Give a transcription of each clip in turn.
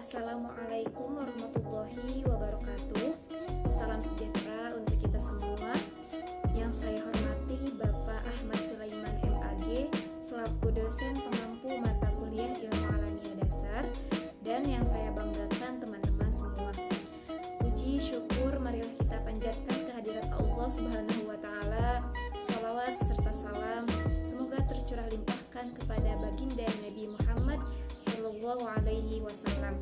Assalamualaikum warahmatullahi wabarakatuh. Salam sejahtera untuk kita semua. Yang saya hormati Bapak Ahmad Sulaiman MAG selaku dosen pengampu mata kuliah Ilmu Alamiah Dasar, dan yang saya banggakan teman-teman semua. Puji syukur marilah kita panjatkan kehadirat Allah Subhanahu wa taala. Shalawat serta salam semoga tercurah limpahkan kepada baginda Nabi Muhammad Shallallahu Alaihi Wasallam.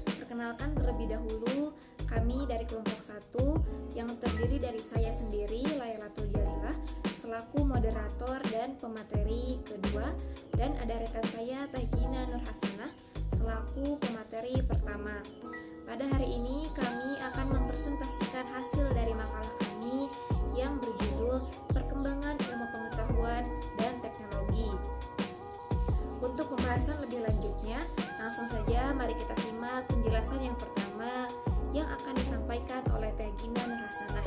Perkenalkan terlebih dahulu, kami dari kelompok 1 yang terdiri dari saya sendiri, Lailatul Jalilah, selaku moderator dan pemateri kedua, dan ada rekan saya Tehgina Nur Hasanah selaku pemateri pertama. Pada hari ini kami akan mempresentasikan hasil dari makalah kami yang berjudul Perkembangan Ilmu Pengetahuan dan Teknologi. Untuk pembahasan lebih lanjutnya, langsung saja mari kita simak penjelasan yang pertama yang akan disampaikan oleh Tehgina Nur Hasanah.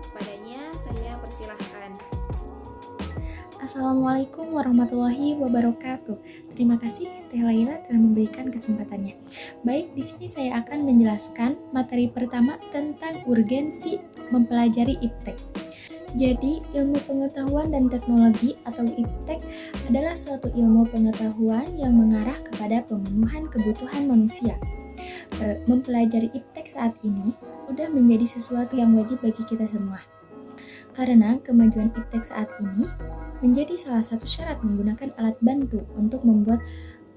Kepadanya saya persilahkan. Assalamualaikum warahmatullahi wabarakatuh. Terima kasih Teh Laila telah memberikan kesempatannya. Baik, di sini saya akan menjelaskan materi pertama tentang urgensi mempelajari IPTEK. Jadi, ilmu pengetahuan dan teknologi atau IPTEK adalah suatu ilmu pengetahuan yang mengarah kepada pemenuhan kebutuhan manusia. Mempelajari IPTEK saat ini sudah menjadi sesuatu yang wajib bagi kita semua. Karena kemajuan IPTEK saat ini menjadi salah satu syarat menggunakan alat bantu untuk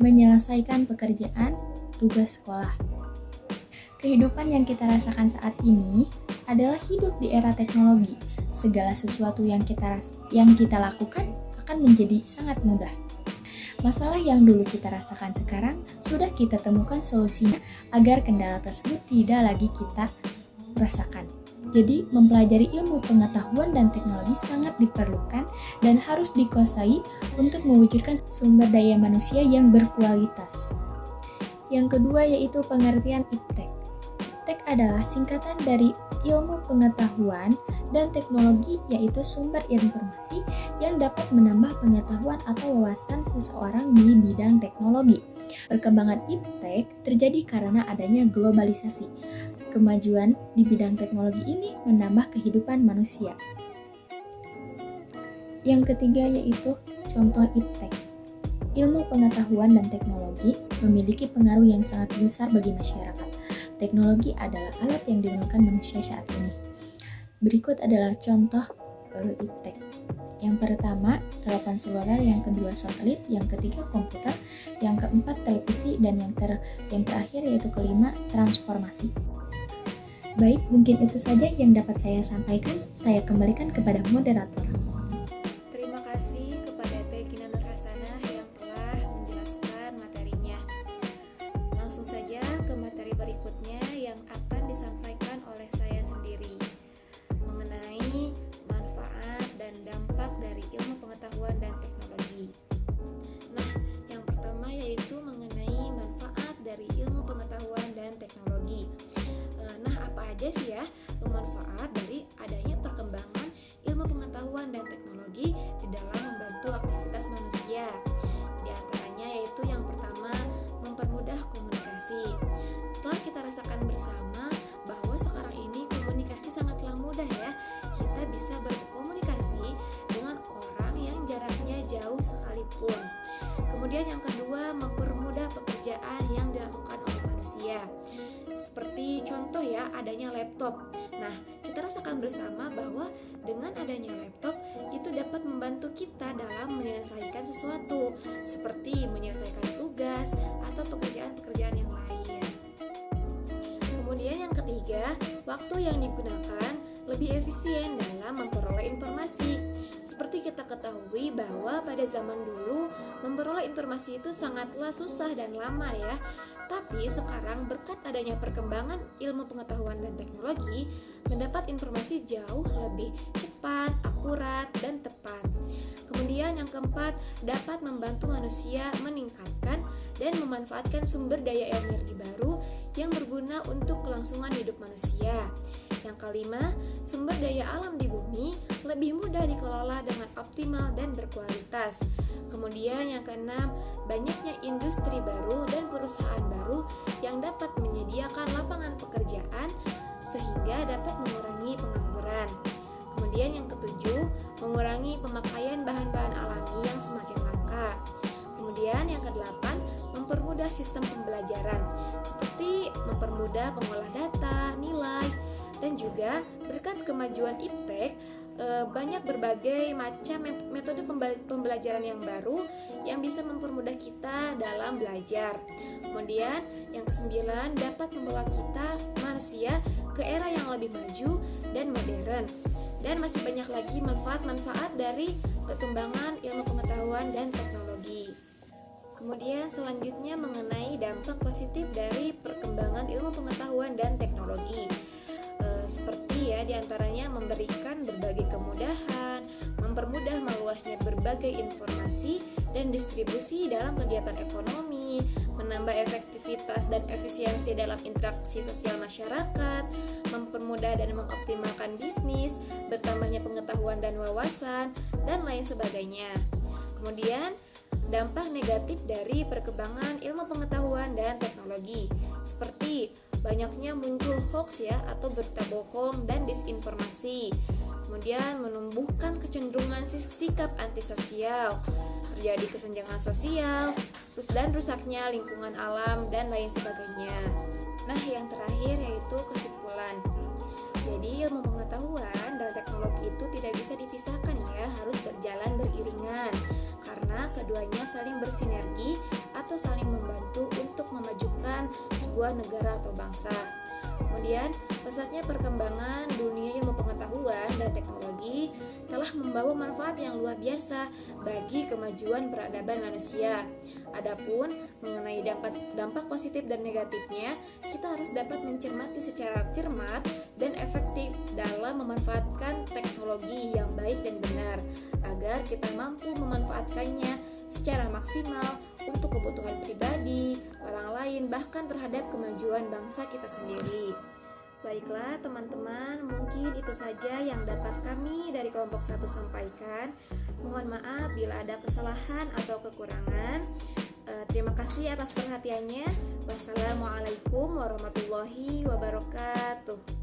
menyelesaikan pekerjaan tugas sekolah. Kehidupan yang kita rasakan saat ini adalah hidup di era teknologi. Segala sesuatu yang kita lakukan akan menjadi sangat mudah. Masalah yang dulu kita rasakan sekarang sudah kita temukan solusinya agar kendala tersebut tidak lagi kita rasakan. Jadi, mempelajari ilmu pengetahuan dan teknologi sangat diperlukan dan harus dikuasai untuk mewujudkan sumber daya manusia yang berkualitas. Yang kedua yaitu pengertian IPTEK. IPTEK adalah singkatan dari ilmu pengetahuan dan teknologi, yaitu sumber informasi yang dapat menambah pengetahuan atau wawasan seseorang di bidang teknologi. Perkembangan IPTEK terjadi karena adanya globalisasi. Kemajuan di bidang teknologi ini menambah kehidupan manusia. Yang ketiga yaitu contoh IPTEK. Ilmu pengetahuan dan teknologi memiliki pengaruh yang sangat besar bagi masyarakat. Teknologi adalah alat yang digunakan manusia saat ini. Berikut adalah contoh IPTEK. Yang pertama, telepon seluler, yang kedua satelit, yang ketiga komputer, yang keempat televisi, dan yang terakhir yaitu kelima transformasi. Baik, mungkin itu saja yang dapat saya sampaikan. Saya kembalikan kepada moderator. Terima kasih kepada Tehgina Nur Hasanah yang telah menjelaskan materinya. Langsung saja ke materi berikutnya yang akan disampaikan oleh saya sendiri mengenai manfaat dan dampak dari ilmu pengetahuan dan teknologi. Nah, yang pertama yaitu mengenai manfaat dari ilmu pengetahuan dan teknologi. Nah, apa aja sih ya manfaat dari adanya perkembangan ilmu pengetahuan dan teknologi di dalam membantu aktivitas manusia? Di antaranya yaitu yang pertama, mempermudah komunikasi. Telah kita rasakan bersama bahwa sekarang ini komunikasi sangatlah mudah ya. Kita bisa berkomunikasi dengan orang yang jaraknya jauh sekalipun. Kemudian yang kedua, mempermudah pekerjaan yang dilakukan oleh manusia. Seperti contoh ya, adanya laptop. Nah, kita rasakan bersama bahwa dengan adanya laptop itu dapat membantu kita dalam menyelesaikan sesuatu, seperti menyelesaikan tugas atau pekerjaan-pekerjaan yang lain. Kemudian yang ketiga, waktu yang digunakan lebih efisien dalam memperoleh informasi. Seperti kita ketahui bahwa pada zaman dulu memperoleh informasi itu sangatlah susah dan lama ya. Tapi sekarang berkat adanya perkembangan ilmu pengetahuan dan teknologi, mendapat informasi jauh lebih cepat, akurat, dan tepat. Kemudian yang keempat, dapat membantu manusia meningkatkan dan memanfaatkan sumber daya energi baru yang berguna untuk kelangsungan hidup manusia. Yang kelima, sumber daya alam di bumi lebih mudah dikelola dengan optimal dan berkualitas. Kemudian yang keenam, banyaknya industri baru dan perusahaan baru yang menyediakan lapangan pekerjaan sehingga dapat mengurangi pengangguran. Kemudian yang ketujuh, mengurangi pemakaian bahan-bahan alami yang semakin langka. Kemudian yang kedelapan, mempermudah sistem pembelajaran seperti mempermudah pengolah data, nilai, dan juga berkat kemajuan iptek banyak berbagai macam metode pembelajaran yang baru yang bisa mempermudah kita dalam belajar. Kemudian yang kesembilan, dapat membawa kita manusia ke era yang lebih maju dan modern. Dan masih banyak lagi manfaat-manfaat dari perkembangan ilmu pengetahuan dan teknologi. Kemudian selanjutnya mengenai dampak positif dari perkembangan ilmu pengetahuan dan teknologi. Seperti diantaranya memberikan berbagai kemudahan, mempermudah meluasnya berbagai informasi dan distribusi dalam kegiatan ekonomi, menambah efektivitas dan efisiensi dalam interaksi sosial masyarakat, mempermudah dan mengoptimalkan bisnis, bertambahnya pengetahuan dan wawasan, dan lain sebagainya. Kemudian, dampak negatif dari perkembangan ilmu pengetahuan dan teknologi seperti banyaknya muncul hoax atau berita bohong dan disinformasi. Kemudian menumbuhkan kecenderungan sikap antisosial, terjadi kesenjangan sosial, dan rusaknya lingkungan alam dan lain sebagainya. Nah, yang terakhir yaitu kesimpulan. Jadi ilmu pengetahuan dan teknologi itu tidak bisa dipisahkan harus berjalan beriringan karena keduanya saling bersinergi atau saling membantu untuk memajukan sebuah negara atau bangsa. Kemudian, pesatnya perkembangan dunia ilmu pengetahuan dan teknologi telah membawa manfaat yang luar biasa bagi kemajuan peradaban manusia. Adapun mengenai dampak positif dan negatifnya, kita harus dapat mencermati secara cermat dan efektif dalam memanfaatkan teknologi yang baik dan benar agar kita mampu memanfaatkannya secara maksimal untuk kebutuhan pribadi, orang lain, bahkan terhadap kemajuan bangsa kita sendiri. Baiklah teman-teman, mungkin itu saja yang dapat kami dari kelompok 1 sampaikan. Mohon maaf bila ada kesalahan atau kekurangan. Terima kasih atas perhatiannya. Wassalamualaikum warahmatullahi wabarakatuh.